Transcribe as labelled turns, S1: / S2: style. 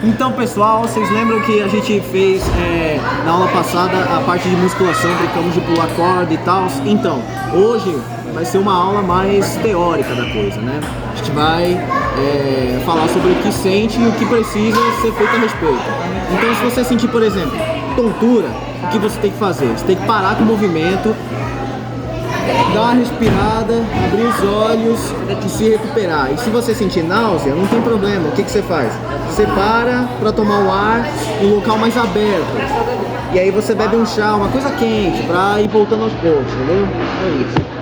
S1: Então, pessoal, vocês lembram que a gente fez na aula passada a parte de musculação, brincamos de pular corda e tal? Então, hoje vai ser uma aula mais teórica da coisa, né? A gente vai falar sobre o que sente e o que precisa ser feito a respeito. Então, se você sentir, por exemplo, tontura, o que você tem que fazer? Você tem que parar com o movimento, dar uma respirada, abrir os olhos e se recuperar. E se você sentir náusea, não tem problema. O que você faz? Você para tomar o ar em um local mais aberto. E aí você bebe um chá, uma coisa quente, para ir voltando aos poucos, entendeu? É isso.